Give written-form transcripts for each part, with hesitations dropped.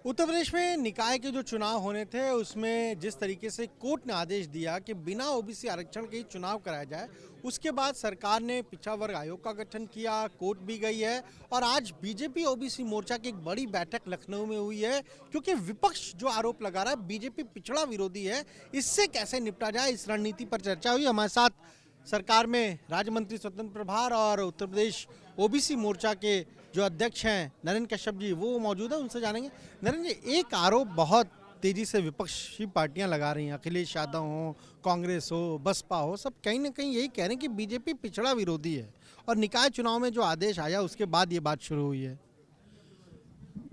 उत्तर प्रदेश में निकाय के जो चुनाव होने थे उसमें जिस तरीके से कोर्ट ने आदेश दिया कि बिना ओबीसी आरक्षण के ही चुनाव कराया जाए, उसके बाद सरकार ने पिछड़ा वर्ग आयोग का गठन किया, कोर्ट भी गई है और आज बीजेपी ओबीसी मोर्चा की एक बड़ी बैठक लखनऊ में हुई है, क्योंकि विपक्ष जो आरोप लगा रहा है बीजेपी पिछड़ा विरोधी है, इससे कैसे निपटा जाए इस रणनीति पर चर्चा हुई। हमारे साथ सरकार में राज्य मंत्री स्वतंत्र प्रभार और उत्तर प्रदेश ओबीसी मोर्चा के जो अध्यक्ष हैं नरेंद्र कश्यप जी, वो मौजूद है, उनसे जानेंगे। नरेंद्र जी, एक आरोप बहुत तेजी से विपक्षी पार्टियां लगा रही हैं, अखिलेश यादव हो, कांग्रेस हो, बसपा हो, सब कहीं ना कहीं यही कह रहे हैं कि बीजेपी पिछड़ा विरोधी है और निकाय चुनाव में जो आदेश आया उसके बाद ये बात शुरू हुई है।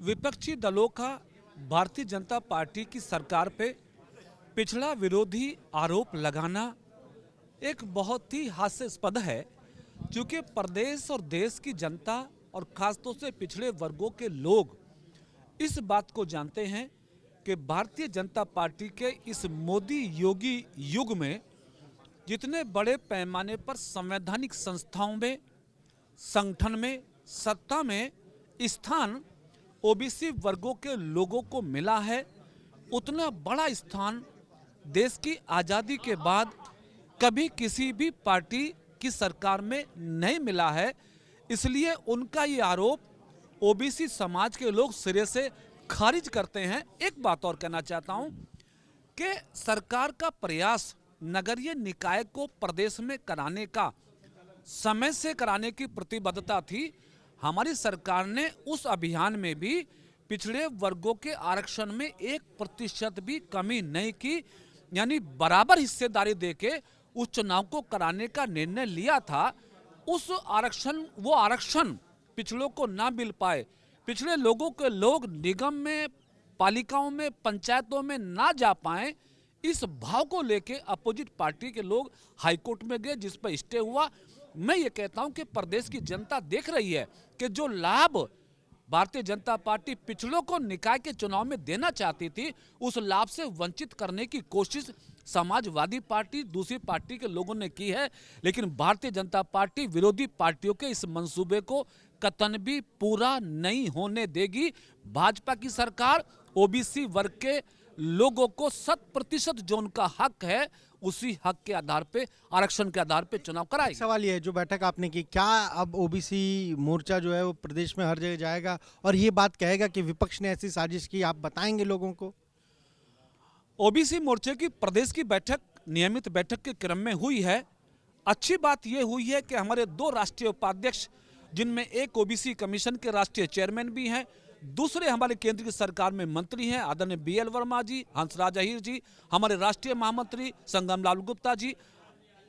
विपक्षी दलों का भारतीय जनता पार्टी की सरकार पे पिछड़ा विरोधी आरोप लगाना एक बहुत ही हास्यास्पद है, क्योंकि प्रदेश और देश की जनता और खासतौर से पिछड़े वर्गों के लोग इस बात को जानते हैं कि भारतीय जनता पार्टी के इस मोदी योगी युग में जितने बड़े पैमाने पर संवैधानिक संस्थाओं में, संगठन में, सत्ता में स्थान ओबीसी वर्गों के लोगों को मिला है, उतना बड़ा स्थान देश की आज़ादी के बाद कभी किसी भी पार्टी की सरकार में नहीं मिला है। इसलिए उनका ये आरोप ओबीसी समाज के लोग सिरे से खारिज करते हैं। एक बात और कहना चाहता हूं कि सरकार का प्रयास नगरीय निकाय को प्रदेश में कराने का, समय से कराने की प्रतिबद्धता थी। हमारी सरकार ने उस अभियान में भी पिछड़े वर्गों के आरक्षण में 1% भी कमी नहीं की, यानी बराबर हिस्सेदारी देके उस चुनाव को कराने का निर्णय लिया था। उस आरक्षण पिछड़ों को ना मिल पाए, पिछड़े लोगों के लोग निगम में, पालिकाओं में, पंचायतों में ना जा पाए, इस भाव को लेके अपोजिट पार्टी के लोग हाईकोर्ट में गए, जिस पर स्टे हुआ। मैं ये कहता हूं कि प्रदेश की जनता देख रही है कि जो लाभ भारतीय जनता पार्टी पिछड़ों को निकाय के चुनाव में देना चाहती थी, उस लाभ से वंचित करने की कोशिश समाजवादी पार्टी, दूसरी पार्टी के लोगों ने की है। लेकिन भारतीय जनता पार्टी विरोधी पार्टियों के इस मंसूबे को कतन भी पूरा नहीं होने देगी। भाजपा की सरकार ओबीसी वर्ग के लोगों को 100% जो उनका हक है, उसी हक के आधार पे, आरक्षण के आधार पे चुनाव कराएगी। सवाल ये है, जो बैठक आपने की, क्या अब ओबीसी मोर्चा जो है वो प्रदेश में हर जगह जाएगा और ये बात कहेगा कि विपक्ष ने ऐसी साजिश की, आप बताएंगे लोगों को? ओबीसी मोर्चे की प्रदेश की बैठक नियमित बैठक के क्रम में हुई है। अच्छी बात यह हुई है कि हमारे 2 राष्ट्रीय उपाध्यक्ष, जिनमें एक ओबीसी कमीशन के राष्ट्रीय चेयरमैन भी हैं, दूसरे हमारे केंद्र की सरकार में मंत्री हैं आदरणीय बीएल वर्मा जी, हंसराज अहीर जी, हमारे राष्ट्रीय महामंत्री संगम लाल गुप्ता जी,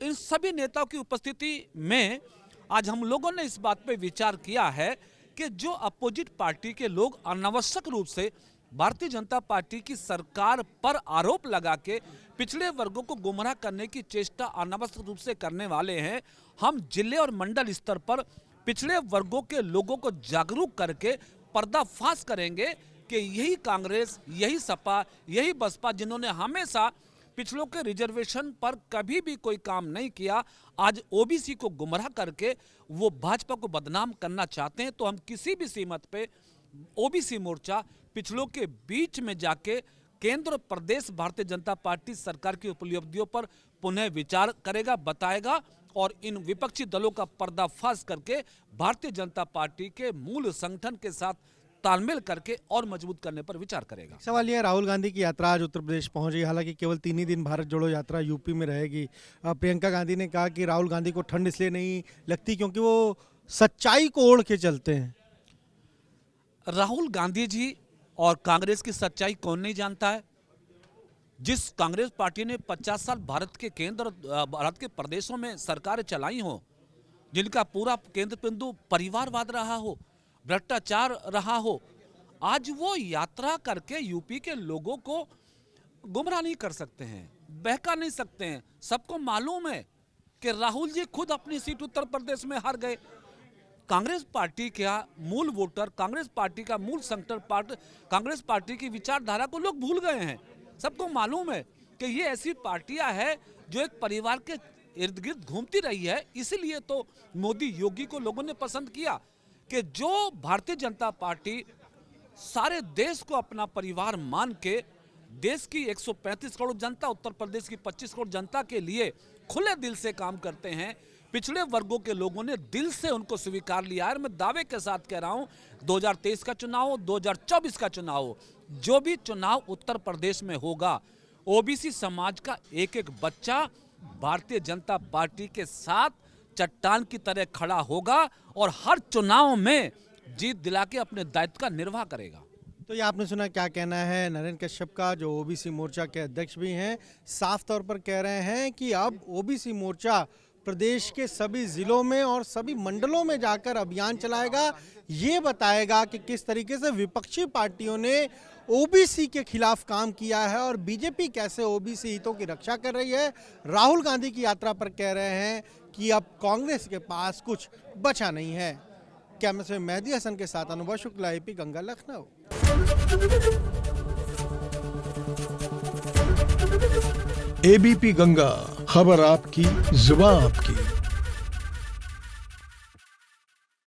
इन सभी नेताओं की उपस्थिति में आज हम लोगों ने इस बात पे विचार किया है कि जो अपोजिट पार्टी के लोग अनावश्यक रूप से भारतीय जनता पार्टी की सरकार पर आरोप लगा के पिछड़े वर्गों को गुमराह करने की चेष्टा अनावश्यक रूप से करने वाले हैं, हम जिले और मंडल स्तर पर पिछड़े वर्गों के लोगों को जागरूक करके पर्दाफाश करेंगे कि यही कांग्रेस, यही सपा, यही बसपा, जिन्होंने हमेशा पिछड़ों के रिजर्वेशन पर कभी भी कोई काम नहीं किया, आज ओबीसी को गुमराह करके वो भाजपा को बदनाम करना चाहते हैं। तो हम किसी भी कीमत पे ओबीसी मोर्चा पिछड़ों के बीच में जाके केंद्र और प्रदेश भारतीय जनता पार्टी सरकार की उपलब्धियों पर पुनः विचार करेगा, बताएगा और इन विपक्षी दलों का पर्दाफाश करके भारतीय जनता पार्टी के मूल संगठन के साथ तालमेल करके और मजबूत करने पर विचार करेगा। सवाल यह है, राहुल गांधी की यात्रा आज उत्तर प्रदेश पहुंच गई, हालांकि केवल 3 ही दिन भारत जोड़ो यात्रा यूपी में रहेगी। प्रियंका गांधी ने कहा कि राहुल गांधी को ठंड इसलिए नहीं लगती क्योंकि वो सच्चाई को ओढ़ के चलते हैं। राहुल गांधी जी और कांग्रेस की सच्चाई कौन नहीं जानता है? जिस कांग्रेस पार्टी ने 50 साल भारत के केंद्र, भारत के प्रदेशों में सरकारें चलाई हो, जिनका पूरा केंद्र बिंदु परिवारवाद रहा हो, भ्रष्टाचार रहा हो, आज वो यात्रा करके यूपी के लोगों को गुमराह नहीं कर सकते हैं, बहका नहीं सकते हैं। सबको मालूम है कि राहुल जी खुद अपनी सीट उत्तर प्रदेश में हार गए। कांग्रेस पार्टी का मूल वोटर, कांग्रेस पार्टी का मूल संगठन, कांग्रेस पार्टी की विचारधारा को लोग भूल गए हैं। सबको मालूम है कि ये ऐसी पार्टियां है जो एक परिवार के इर्द गिर्द घूमती रही है। इसीलिए तो मोदी योगी को लोगों ने पसंद किया कि जो भारतीय जनता पार्टी सारे देश को अपना परिवार मान के देश की 135 करोड़ जनता, उत्तर प्रदेश की 25 करोड़ जनता के लिए खुले दिल से काम करते हैं। पिछड़े वर्गों के लोगों ने दिल से उनको स्वीकार लिया है। मैं दावे के साथ कह रहा हूं, 2023 का चुनाव हो, 2024 का चुनाव हो, जो भी चुनाव उत्तर प्रदेश में होगा, ओबीसी समाज का एक एक बच्चा भारतीय जनता पार्टी के साथ चट्टान की तरह खड़ा होगा और हर चुनाव में जीत दिला के अपने दायित्व का निर्वाह करेगा। तो ये आपने सुना क्या कहना है नरेंद्र कश्यप का, जो ओबीसी मोर्चा के अध्यक्ष भी हैं। साफ तौर पर कह रहे हैं कि अब ओबीसी मोर्चा प्रदेश के सभी जिलों में और सभी मंडलों में जाकर अभियान चलाएगा। ये बताएगा कि किस तरीके से विपक्षी पार्टियों ने ओबीसी के खिलाफ काम किया है और बीजेपी कैसे ओबीसी हितों की रक्षा कर रही है। राहुल गांधी की यात्रा पर कह रहे हैं कि अब कांग्रेस के पास कुछ बचा नहीं है। कैमरे से मेहदी हसन के साथ अनुभव शुक्ला, एपी गंगा, लखनऊ। एबीपी गंगा, खबर आपकी, जुबान आपकी।